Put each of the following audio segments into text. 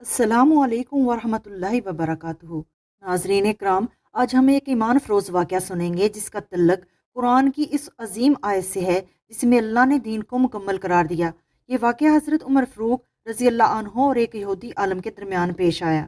अस्सलामु अलैकुम वरहमतुल्लाहि वबरकातुहू। नाजरीन इकराम, आज हम एक ईमान फ़रोज़ वाक़या सुनेंगे जिसका तल्लक कुरान की इस अजीम आयत से है जिसमें अल्लाह ने दीन को मुकम्मल करार दिया। ये वाक़या हज़रत उमर फ़ारूक रज़ी अल्लाह अन्हो और एक यहूदी आलम के दरमियान पेश आया।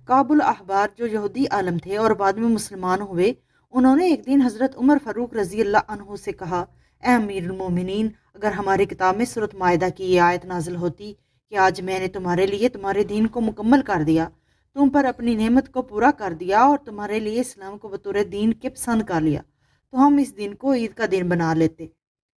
काबुल अहबार जो यहूदी आलम थे और बाद में मुसलमान हुए, उन्होंने एक दिन हज़रत उमर फ़ारूक रज़ी अल्लाह अन्हो से कहा, ए अमीरुल मोमिनीन, अगर हमारी किताब में सूरत मायदा की ये आयत नाजिल होती कि आज मैंने तुम्हारे लिए तुम्हारे दीन को मुकम्मल कर दिया, तुम पर अपनी नेमत को पूरा कर दिया और तुम्हारे लिए इस्लाम को बतौर दीन के पसंद कर लिया, तो हम इस दिन को ईद का दिन बना लेते।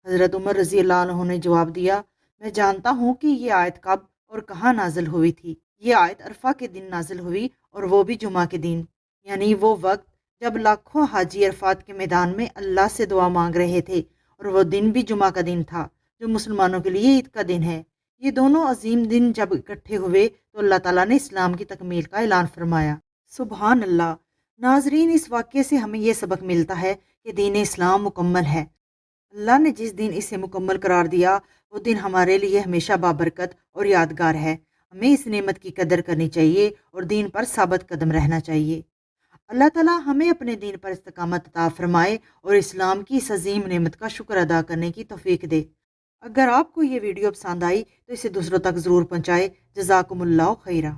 हज़रत उमर रज़ी अल्लाह अन्हु ने जवाब दिया, मैं जानता हूँ कि ये आयत कब और कहाँ नाजिल हुई थी। ये आयत अरफा के दिन नाजिल हुई और वो भी जुमा के दिन, यानी वो वक्त जब लाखों हाजी अरफात के मैदान में अल्लाह से दुआ मांग रहे थे, और वो दिन भी जुमा का दिन था जो मुसलमानों के लिए ईद का दिन है। ये दोनों अजीम दिन जब इकट्ठे हुए तो अल्लाह ताला ने इस्लाम की तकमील का ऐलान फरमाया। सुबहान अल्लाह। नाजरीन, इस वाक़े से हमें यह सबक मिलता है कि दीन इस्लाम मुकम्मल है। अल्लाह ने जिस दिन इसे मुकम्मल करार दिया, वो दिन हमारे लिए हमेशा बाबरकत और यादगार है। हमें इस नेमत की कदर करनी चाहिए और दीन पर साबित कदम रहना चाहिए। अल्लाह ताला हमें अपने दीन पर इस्तकामत अता फरमाए और इस्लाम की इस अजीम नेमत का शुक्र अदा करने की तौफीक दे। अगर आपको ये वीडियो पसंद आई तो इसे दूसरों तक ज़रूर पहुँचाए। जज़ाकुमुल्लाह खैरा।